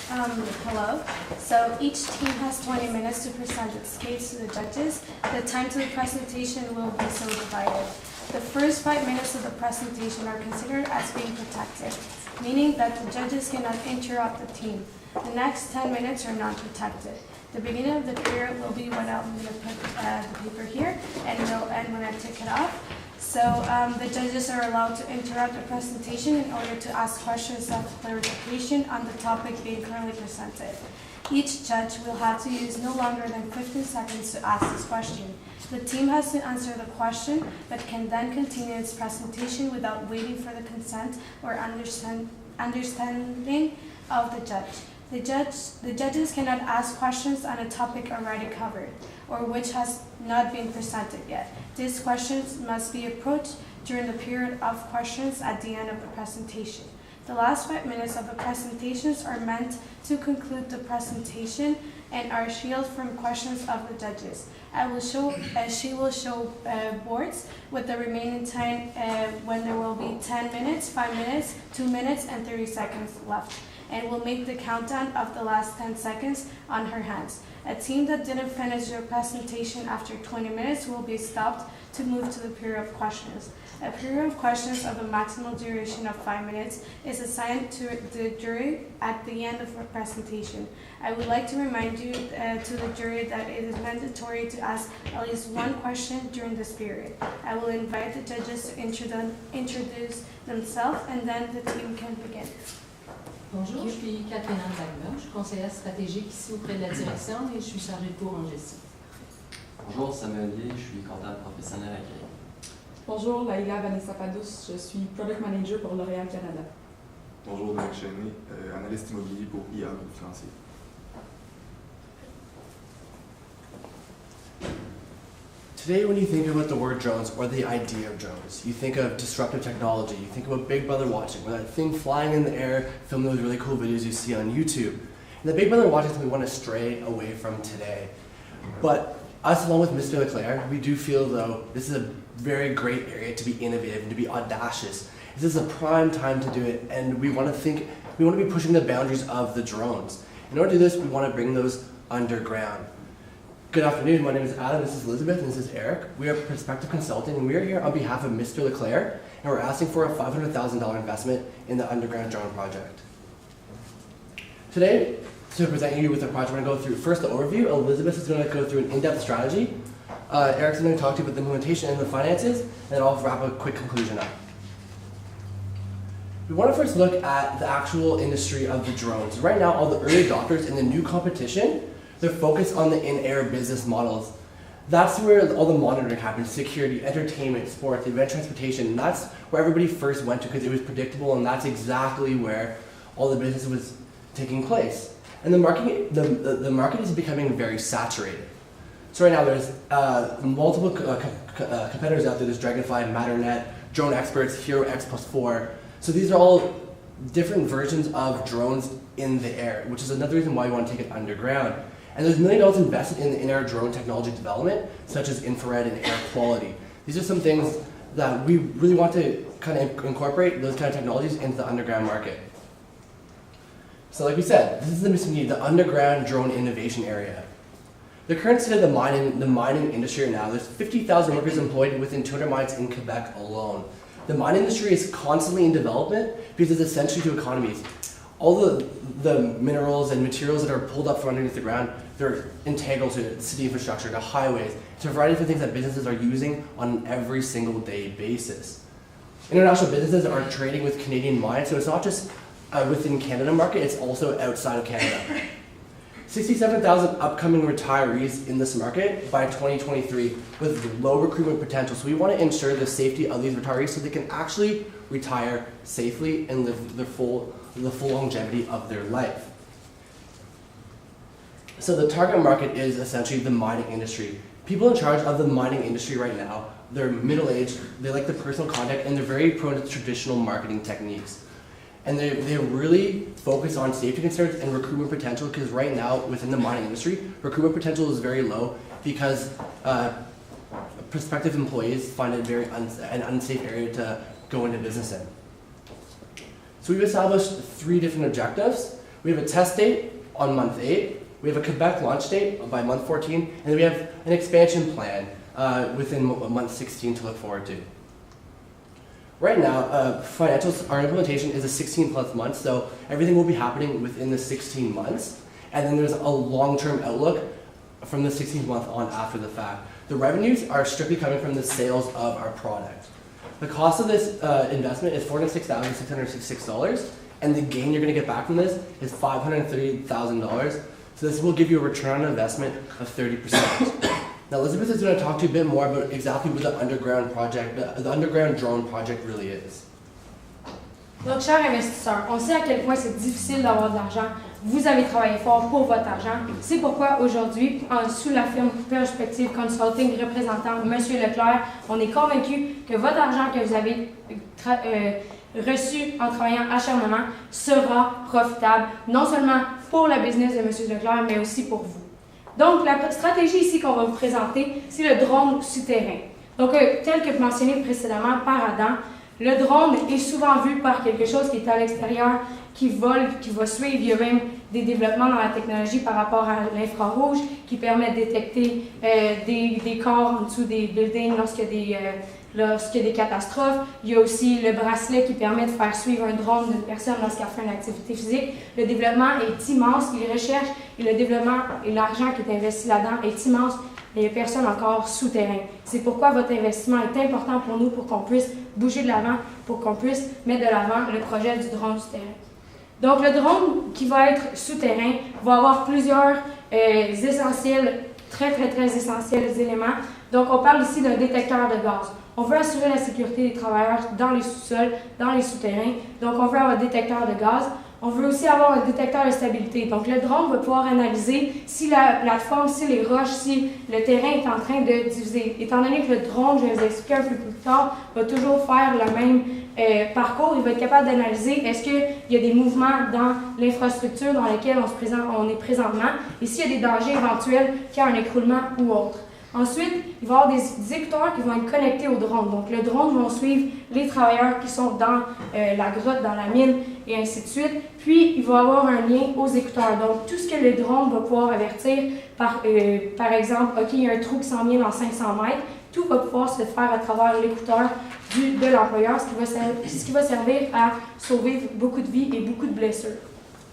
Hello. So each team has 20 minutes to present its case to the judges. The time to the presentation will be so divided. The first 5 minutes of the presentation are considered as being protected, meaning that the judges cannot interrupt the team. The next 10 minutes are not protected. The beginning of the period will be when I'm going to put the paper here, and it'll end when I take it off. So the judges are allowed to interrupt the presentation in order to ask questions of clarification on the topic being currently presented. Each judge will have to use no longer than 15 seconds to ask this question. The team has to answer the question, but can then continue its presentation without waiting for the consent or understanding of the judge. The judges cannot ask questions on a topic already covered or which has not been presented yet. These questions must be approached during the period of questions at the end of the presentation. The last 5 minutes of the presentations are meant to conclude the presentation and are shielded from questions of the judges. She will show boards with the remaining time when there will be 10 minutes, 5 minutes, 2 minutes, and 30 seconds left, and will make the countdown of the last 10 seconds on her hands. A team that didn't finish their presentation after 20 minutes will be stopped to move to the period of questions. A period of questions of a maximum duration of 5 minutes is assigned to the jury at the end of the presentation. I would like to remind you to the jury that it is mandatory to ask at least one question during this period. I will invite the judges to introduce themselves, and then the team can begin. Bonjour, je suis Catherine Zagma, je suis conseillère stratégique ici auprès de la direction et je suis chargée de cours en gestion. Bonjour, Samuel Lié, je suis comptable professionnel à Québec. Bonjour, Laïla Vanessa Padus, je suis Product Manager pour L'Oréal Canada. Bonjour, Dominique Chéné, analyste immobilier pour IA Groupe Financier. Today, when you think about the word drones or the idea of drones, you think of disruptive technology, you think about Big Brother watching, or that thing flying in the air, filming those really cool videos you see on YouTube. And the Big Brother watching is something we want to stray away from today. But us, along with Mr. Leclerc, we do feel, though, this is a very great area to be innovative and to be audacious. This is a prime time to do it, and we want to be pushing the boundaries of the drones. In order to do this, we want to bring those underground. Good afternoon, my name is Adam, this is Elizabeth, and this is Eric. We are Perspective Consulting, and we are here on behalf of Mr. Leclerc, and we're asking for a $500,000 investment in the underground drone project. Today, to present you with the project, we're going to go through first the overview. Elizabeth is going to go through an in-depth strategy. Eric's going to talk to you about the implementation and the finances, and then I'll wrap a quick conclusion up. We want to first look at the actual industry of the drones. Right now, all the early adopters in the new competition, they're focused on the in-air business models. That's where all the monitoring happens, security, entertainment, sports, event transportation, and that's where everybody first went to because it was predictable, and that's exactly where all the business was taking place. And the market is becoming very saturated. So right now there's multiple competitors out there. There's Dragonfly, Matternet, Drone Experts, Hero X+4. So these are all different versions of drones in the air, which is another reason why we want to take it underground. And there's $1 million invested in the in-air drone technology development, such as infrared and air quality. These are some things that we really want to kind of incorporate those kind of technologies into the underground market. So like we said, this is the underground drone innovation area. The current state of the mining industry right now, there's 50,000 workers employed within 200 mines in Quebec alone. The mining industry is constantly in development because it's essential to economies. All the minerals and materials that are pulled up from underneath the ground, they're integral to city infrastructure, to highways, to a variety of different things that businesses are using on an every single day basis. International businesses are trading with Canadian mines, so it's not just within Canada market, it's also outside of Canada. 67,000 upcoming retirees in this market by 2023 with low recruitment potential. So we want to ensure the safety of these retirees so they can actually retire safely and live the full longevity of their life. So the target market is essentially the mining industry. People in charge of the mining industry right now, they're middle-aged, they like the personal contact, and they're very prone to traditional marketing techniques. And they really focus on safety concerns and recruitment potential because right now within the mining industry, recruitment potential is very low because prospective employees find it an unsafe area to go into business in. So we've established 3 different objectives. We have a test date on month 8, we have a Quebec launch date by month 14, and then we have an expansion plan within month 16 to look forward to. Right now, financials, our implementation is a 16 plus months, so everything will be happening within the 16 months. And then there's a long-term outlook from the 16th month on after the fact. The revenues are strictly coming from the sales of our product. The cost of this investment is $406,666, and the gain you're going to get back from this is $530,000. So this will give you a return on investment of 30%. Now Elizabeth is going to talk to you a bit more about exactly what the underground project, the underground drone project really is. Donc, chers investisseurs, on sait à quel point c'est difficile d'avoir de l'argent. Vous avez travaillé fort pour votre argent. C'est pourquoi aujourd'hui, sous la firme Perspective Consulting représentant M. Leclerc, on est convaincu que votre argent que vous avez reçu en travaillant acharnement sera profitable, non seulement pour le business de M. Leclerc, mais aussi pour vous. Donc, la stratégie ici qu'on va vous présenter, c'est le drone souterrain. Donc, tel que mentionné précédemment par Adam, le drone est souvent vu par quelque chose qui est à l'extérieur, qui vole, qui va suivre. Il y a même des développements dans la technologie par rapport à l'infrarouge qui permet de détecter des corps en dessous des buildings lorsqu'il y a des catastrophes. Il y a aussi le bracelet qui permet de faire suivre un drone d'une personne lorsqu'elle fait une activité physique. Le développement est immense, les recherches et le développement et l'argent qui est investi là-dedans est immense, mais il n'y a personne encore souterrain. C'est pourquoi votre investissement est important pour nous, pour qu'on puisse bouger de l'avant, pour qu'on puisse mettre de l'avant le projet du drone souterrain. Donc le drone qui va être souterrain va avoir plusieurs essentiels, très essentiels éléments. Donc on parle ici d'un détecteur de gaz. On veut assurer la sécurité des travailleurs dans les sous-sols, dans les souterrains. Donc on veut avoir un détecteur de gaz. On veut aussi avoir un détecteur de stabilité. Donc le drone va pouvoir analyser si la plateforme, si les roches, si le terrain est en train de diviser. Étant donné que le drone, je vais vous expliquer un peu plus tard, va toujours faire le même parcours, il va être capable d'analyser est-ce qu'il y a des mouvements dans l'infrastructure dans laquelle on est présentement et s'il y a des dangers éventuels, qu'il y a un écroulement ou autre. Ensuite, il va y avoir des écouteurs qui vont être connectés au drone. Donc, le drone va suivre les travailleurs qui sont dans la grotte, dans la mine, et ainsi de suite. Puis, il va y avoir un lien aux écouteurs. Donc, tout ce que le drone va pouvoir avertir, par exemple, OK, il y a un trou qui s'en vient dans 500 mètres, tout va pouvoir se faire à travers l'écouteur de l'employeur, ce qui va servir à sauver beaucoup de vies et beaucoup de blessures.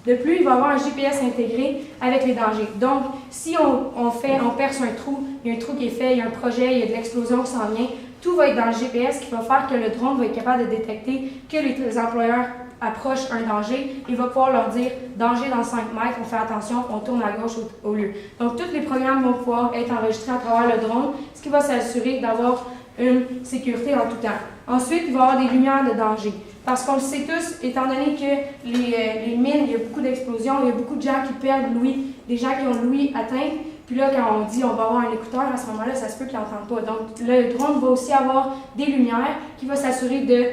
De plus, il va y avoir un GPS intégré avec les dangers. Donc, si on perce un trou, il y a un trou qui est fait, il y a un projet, il y a de l'explosion qui s'en vient, tout va être dans le GPS qui va faire que le drone va être capable de détecter que les employeurs approchent un danger. Il va pouvoir leur dire « danger dans 5 mètres, on fait attention, on tourne à gauche au lieu ». Donc, tous les programmes vont pouvoir être enregistrés à travers le drone, ce qui va s'assurer d'avoir une sécurité en tout temps. Ensuite, il va y avoir des lumières de danger. Parce qu'on le sait tous, étant donné que les mines, il y a beaucoup d'explosions, il y a beaucoup de gens qui perdent l'ouïe, des gens qui ont l'ouïe atteinte. Puis là, quand on dit on va avoir un écouteur, à ce moment-là, ça se peut qu'ils n'entendent pas. Donc, le drone va aussi avoir des lumières qui va s'assurer de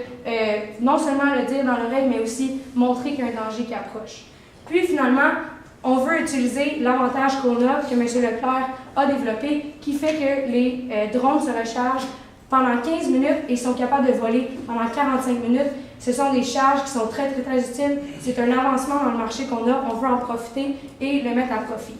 non seulement le dire dans l'oreille, mais aussi montrer qu'il y a un danger qui approche. Puis finalement, on veut utiliser l'avantage qu'on a, que M. Leclerc a développé, qui fait que les drones se rechargent pendant 15 minutes et sont capables de voler pendant 45 minutes. Ce sont des charges qui sont très utiles. C'est un avancement dans le marché qu'on a. On veut en profiter et le mettre à profit.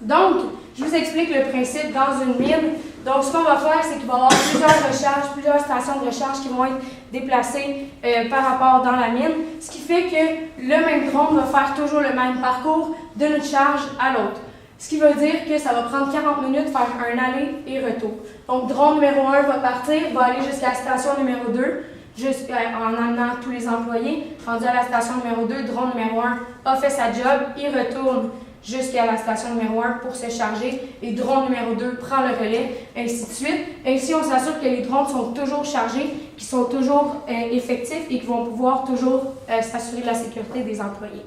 Donc, je vous explique le principe dans une mine. Donc, ce qu'on va faire, c'est qu'il va y avoir plusieurs recharges, plusieurs stations de recharge qui vont être déplacées par rapport dans la mine. Ce qui fait que le même drone va faire toujours le même parcours d'une charge à l'autre. Ce qui veut dire que ça va prendre 40 minutes de faire un aller et retour. Donc, drone numéro 1 va partir, va aller jusqu'à la station numéro 2, en amenant tous les employés. Rendu à la station numéro 2, drone numéro 1 a fait sa job, il retourne jusqu'à la station numéro 1 pour se charger et drone numéro 2 prend le relais, ainsi de suite. Ainsi, on s'assure que les drones sont toujours chargés, qu'ils sont toujours effectifs et qu'ils vont pouvoir toujours s'assurer de la sécurité des employés.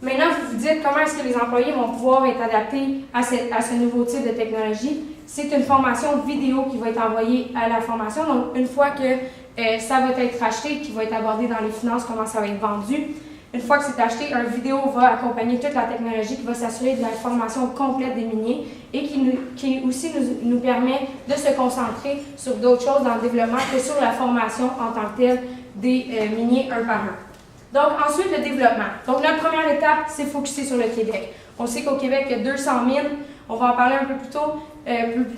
Maintenant, vous vous dites comment est-ce que les employés vont pouvoir être adaptés à ce nouveau type de technologie. C'est une formation vidéo qui va être envoyée à la formation. Donc, une fois que ça va être acheté, qui va être abordé dans les finances, comment ça va être vendu. Une fois que c'est acheté, un vidéo va accompagner toute la technologie qui va s'assurer de l'information complète des miniers et qui aussi nous permet de se concentrer sur d'autres choses dans le développement que sur la formation en tant que telle des miniers un par un. Donc ensuite, le développement. Donc notre première étape, c'est focuser sur le Québec. On sait qu'au Québec, il y a 200 mines. On va en parler un peu plus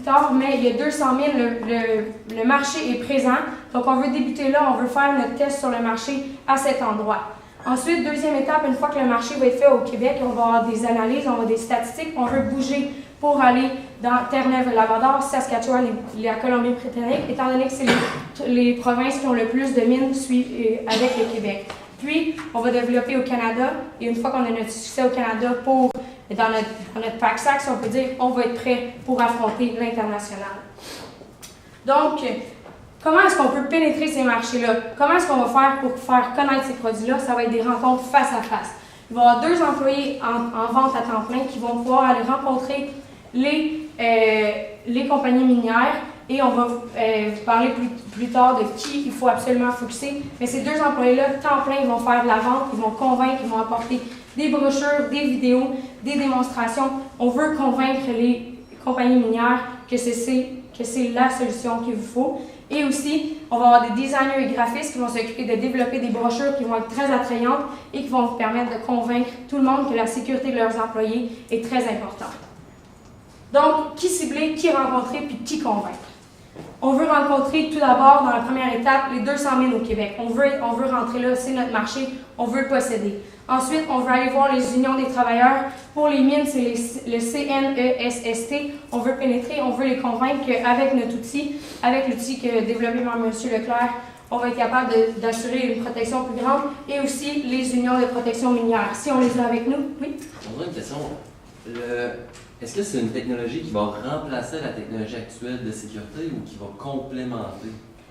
tard, mais il y a 200 mines, le marché est présent. Donc on veut débuter là, on veut faire notre test sur le marché à cet endroit. Ensuite, deuxième étape, une fois que le marché va être fait au Québec, on va avoir des analyses, on va avoir des statistiques, on veut bouger pour aller dans Terre-Neuve-Labrador, Saskatchewan et la Colombie-Britannique, étant donné que c'est les provinces qui ont le plus de mines avec le Québec. Puis, on va développer au Canada, et une fois qu'on a notre succès au Canada dans notre pack-sac, si on peut dire, on va être prêt pour affronter l'international. Donc, comment est-ce qu'on peut pénétrer ces marchés-là? Comment est-ce qu'on va faire pour faire connaître ces produits-là? Ça va être des rencontres face à face. Il va y avoir 2 employés en vente à temps plein qui vont pouvoir aller rencontrer les compagnies minières et on va vous parler plus tard de qui il faut absolument focuser. Mais ces 2 employés-là, temps plein, ils vont faire de la vente, ils vont convaincre, ils vont apporter des brochures, des vidéos, des démonstrations. On veut convaincre les compagnies minières que c'est la solution qu'il vous faut. Et aussi, on va avoir des designers et graphistes qui vont s'occuper de développer des brochures qui vont être très attrayantes et qui vont vous permettre de convaincre tout le monde que la sécurité de leurs employés est très importante. Donc, qui cibler, qui rencontrer, puis qui convaincre. On veut rencontrer tout d'abord, dans la première étape, les 200 000 au Québec. On veut rentrer là, c'est notre marché, on veut le posséder. Ensuite, on veut aller voir les unions des travailleurs. Pour les mines, c'est le CNESST. On veut pénétrer, on veut les convaincre qu'avec notre outil, avec l'outil que développé par M. Leclerc, on va être capable d'assurer une protection plus grande et aussi les unions de protection minière. Si on les a avec nous, oui? On a une question. Est-ce que c'est une technologie qui va remplacer la technologie actuelle de sécurité ou qui va complémenter?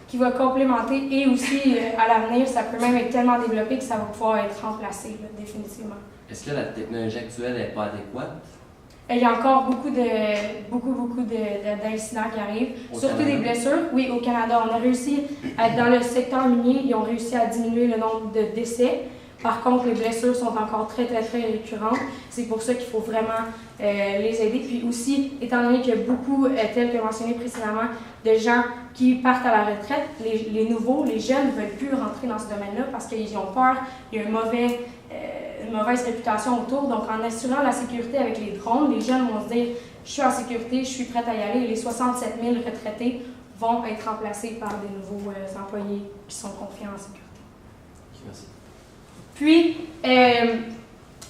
Qui va complémenter et aussi à l'avenir, ça peut même être tellement développé que ça va pouvoir être remplacé, là, définitivement. Est-ce que la technologie actuelle n'est pas adéquate? Il y a encore beaucoup d'incidents qui arrivent, surtout des blessures. Oui, au Canada, on a réussi, dans le secteur minier, ils ont réussi à diminuer le nombre de décès. Par contre, les blessures sont encore très récurrentes. C'est pour ça qu'il faut vraiment les aider. Puis aussi, étant donné qu'il y a beaucoup, tel que mentionné précédemment, de gens qui partent à la retraite, les nouveaux, les jeunes ne veulent plus rentrer dans ce domaine-là parce qu'ils ont peur, il y a une mauvaise réputation autour. Donc, en assurant la sécurité avec les drones, les jeunes vont se dire « je suis en sécurité, je suis prête à y aller » et les 67 000 retraités vont être remplacés par des nouveaux employés qui sont confiants en sécurité. Merci. Puis,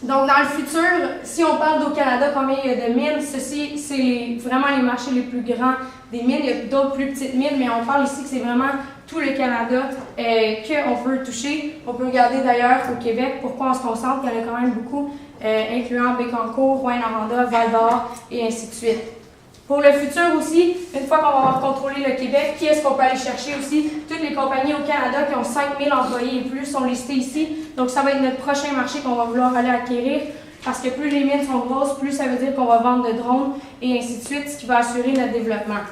donc dans le futur, si on parle d'au Canada, combien il y a de mines, ceci, c'est vraiment les marchés les plus grands des mines. Il y a d'autres plus petites mines, mais on parle ici que c'est vraiment tout le Canada qu'on peut toucher. On peut regarder d'ailleurs au Québec pourquoi on se concentre, il y en a quand même beaucoup, incluant Bécancour, Rouyn-Noranda, Val-d'Or et ainsi de suite. Pour le futur aussi, une fois qu'on va avoir contrôlé le Québec, qui est-ce qu'on peut aller chercher aussi? Toutes les compagnies au Canada qui ont 5000 employés et plus sont listées ici. Donc, ça va être notre prochain marché qu'on va vouloir aller acquérir parce que plus les mines sont grosses, plus ça veut dire qu'on va vendre de drones et ainsi de suite, ce qui va assurer notre développement.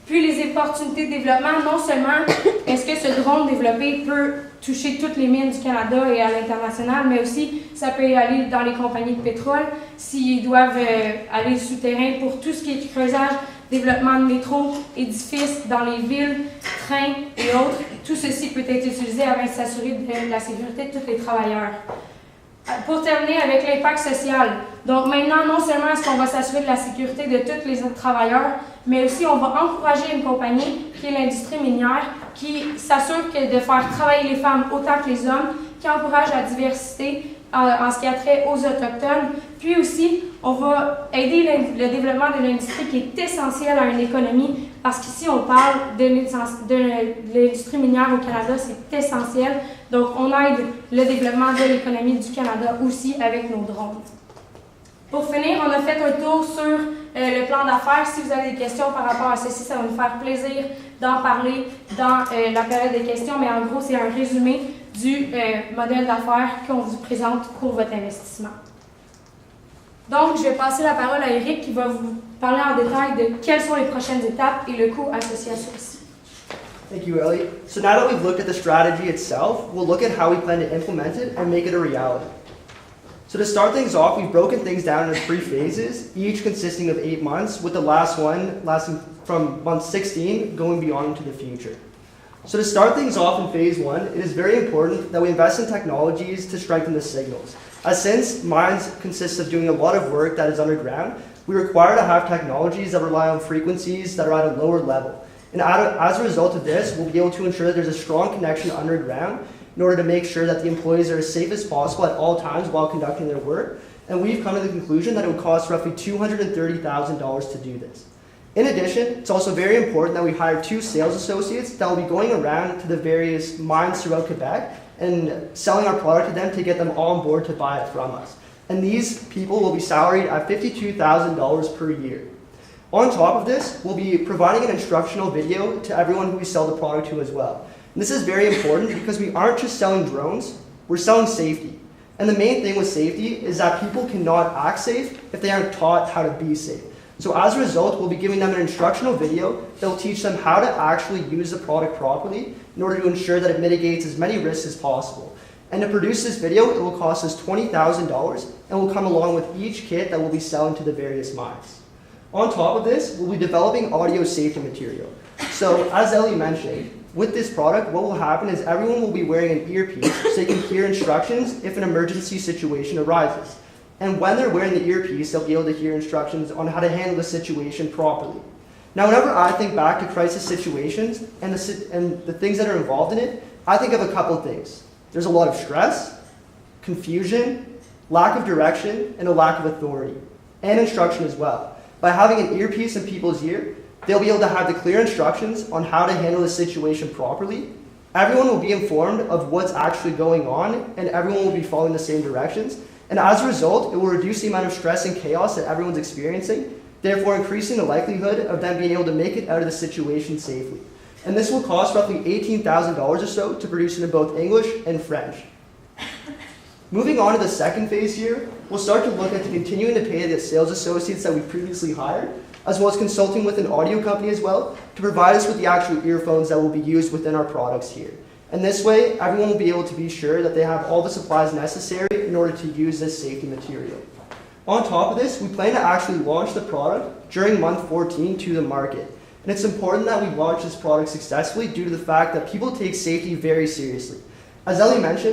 Puis, les opportunités de développement, non seulement est-ce que ce drone développé peut toucher toutes les mines du Canada et à l'international, mais aussi ça peut aller dans les compagnies de pétrole s'ils doivent aller souterrain pour tout ce qui est creusage, développement de métro, édifices dans les villes, trains et autres. Tout ceci peut être utilisé afin de s'assurer de la sécurité de tous les travailleurs. Pour terminer avec l'impact social, donc maintenant, non seulement est-ce qu'on va s'assurer de la sécurité de tous les autres travailleurs, mais aussi on va encourager une compagnie qui est l'industrie minière, qui s'assure de faire travailler les femmes autant que les hommes, qui encourage la diversité en ce qui a trait aux Autochtones. Puis aussi, on va aider le développement de l'industrie qui est essentielle à une économie, parce qu'ici, on parle de l'industrie minière au Canada, c'est essentiel. Donc, on aide le développement de l'économie du Canada aussi avec nos drones. Pour finir, on a fait un tour sur le plan d'affaires. Si vous avez des questions par rapport à ceci, ça va nous faire plaisir d'en parler dans la période des questions. Mais en gros, c'est un résumé du modèle d'affaires qu'on vous présente pour votre investissement. Donc, je vais passer la parole à Eric qui va vous parler en détail de quelles sont les prochaines étapes et le coût associé à ceci. Thank you, Ellie. So now that we've looked at the strategy itself, we'll look at how we plan to implement it and make it a reality. So to start things off, we've broken things down into 3 phases, each consisting of 8 months, with the last one lasting from month 16 going beyond into the future. So to start things off in phase 1, it is very important that we invest in technologies to strengthen the signals. As since mines consist of doing a lot of work that is underground, we require to have technologies that rely on frequencies that are at a lower level. And as a result of this, we'll be able to ensure that there's a strong connection underground in order to make sure that the employees are as safe as possible at all times while conducting their work. And we've come to the conclusion that it would cost roughly $230,000 to do this. In addition, it's also very important that we hire 2 sales associates that will be going around to the various mines throughout Quebec and selling our product to them to get them all on board to buy it from us. And these people will be salaried at $52,000 per year. On top of this, we'll be providing an instructional video to everyone who we sell the product to as well. And this is very important because we aren't just selling drones, we're selling safety. And the main thing with safety is that people cannot act safe if they aren't taught how to be safe. So as a result, we'll be giving them an instructional video that will teach them how to actually use the product properly in order to ensure that it mitigates as many risks as possible. And to produce this video, it will cost us $20,000 and will come along with each kit that we'll be selling to the various mines. On top of this, we'll be developing audio safety material. So as Ellie mentioned, with this product, what will happen is everyone will be wearing an earpiece so they can hear instructions if an emergency situation arises. And when they're wearing the earpiece, they'll be able to hear instructions on how to handle the situation properly. Now, whenever I think back to crisis situations and the things that are involved in it, I think of a couple things. There's a lot of stress, confusion, lack of direction, and a lack of authority, and instruction as well. By having an earpiece in people's ear, they'll be able to have the clear instructions on how to handle the situation properly. Everyone will be informed of what's actually going on, and everyone will be following the same directions. And as a result, it will reduce the amount of stress and chaos that everyone's experiencing, therefore increasing the likelihood of them being able to make it out of the situation safely. And this will cost roughly $18,000 or so to produce it in both English and French. Moving on to the second phase here, we'll start to look at continuing to pay the sales associates that we previously hired, as well as consulting with an audio company as well, to provide us with the actual earphones that will be used within our products here. And this way, everyone will be able to be sure that they have all the supplies necessary in order to use this safety material. On top of this, we plan to actually launch the product during month 14 to the market. And it's important that we launch this product successfully due to the fact that people take safety very seriously. As Ellie mentioned,